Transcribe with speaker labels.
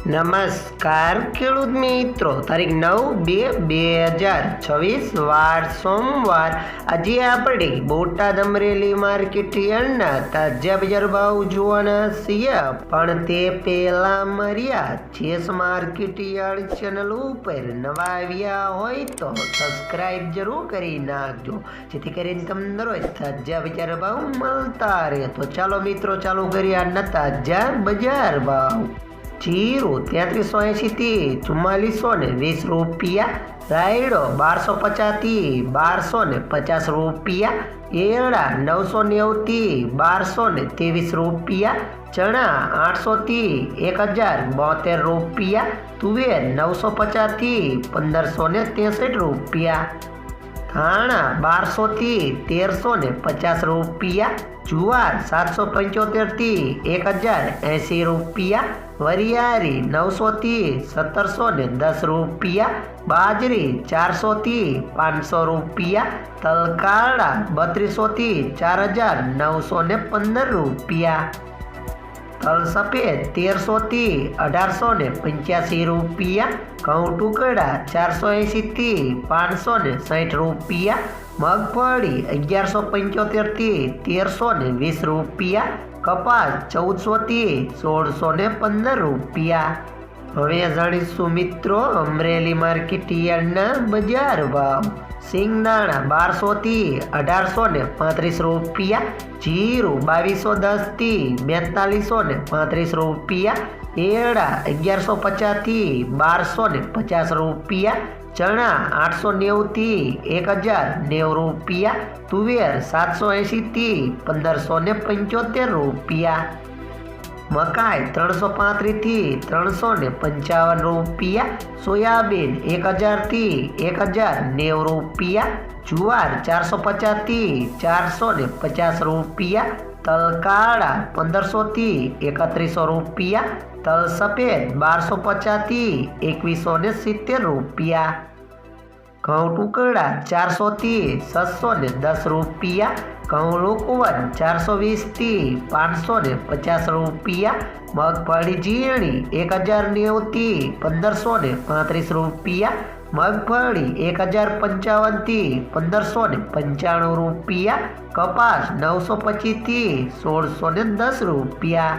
Speaker 1: નમસ્કાર ખેડૂત મિત્રો, તારીખ 9/2/2026 વાર સોમવાર. આજે આપણે બોટાદ અમરેલી માર્કેટ યાર્ડના તાજા બજાર ભાવ જોવાના છીએ, પણ તે પહેલા મર્યા ચેસ માર્કેટ યાર્ડ ચેનલ ઉપર નવા આવ્યા હોય તો સબસ્ક્રાઇબ જરૂર કરી નાખજો, જેથી કરીને તમને રોજ તાજા બજાર ભાવ મળતા રહે. તો ચાલો મિત્રો, ચાલુ કરીએ આજના તાજા બજાર ભાવ. જીરું 3380 થી 4420 રૂપિયા, રાયડો 1250 થી 1250 રૂપિયા, એરડા 990 થી 1223 રૂપિયા, ચણા 800 થી 1072 રૂપિયા, તુવેર 950 થી 1563 રૂપિયા, ધાણા 1200 થી 1350 રૂપિયા, જુવાર 775 થી 1080 રૂપિયા, વરિયાળી 900 થી 1710 રૂપિયા, બાજરી 400 થી 500 રૂપિયા, તલકાળા 3200 થી 4915 રૂપિયા, તલ સફેદ 1300 થી 1885 રૂપિયા, ઘઉં ટુકડા 480 થી 560 રૂપિયા, મગફળી 1175 થી 1320 રૂપિયા, કપાસ 1400 થી 1615 રૂપિયા. હવે જાણીશું મિત્રો અમરેલી માર્કેટ યાર્ડના બજાર ભાવ. સિંગદાણા 1200 થી 1835 રૂપિયા, જીરું 2210 થી 4235 રૂપિયા, એરડા 1150 થી 1250 રૂપિયા, ચણા 890 થી 1090 રૂપિયા, તુવેર 780 થી 1575 રૂપિયા, મકાઈ 335 થી 355 રૂપિયા, સોયાબીન 1000 થી 1090 રૂપિયા, જુવાર 450 થી 450 રૂપિયા, તલ કાળા 1500 થી 3100 રૂપિયા, તલ સફેદ 1250 થી 2170 રૂપિયા, ઘઉં ટુકડા 400 થી 610 રૂપિયા, ઘઉં લોકવન 420 થી 550 રૂપિયા, મગફળી ઝીણી 1090 થી 1535 રૂપિયા, મગફળી 1055 થી 1595 રૂપિયા, કપાસ 925 થી 1610 રૂપિયા.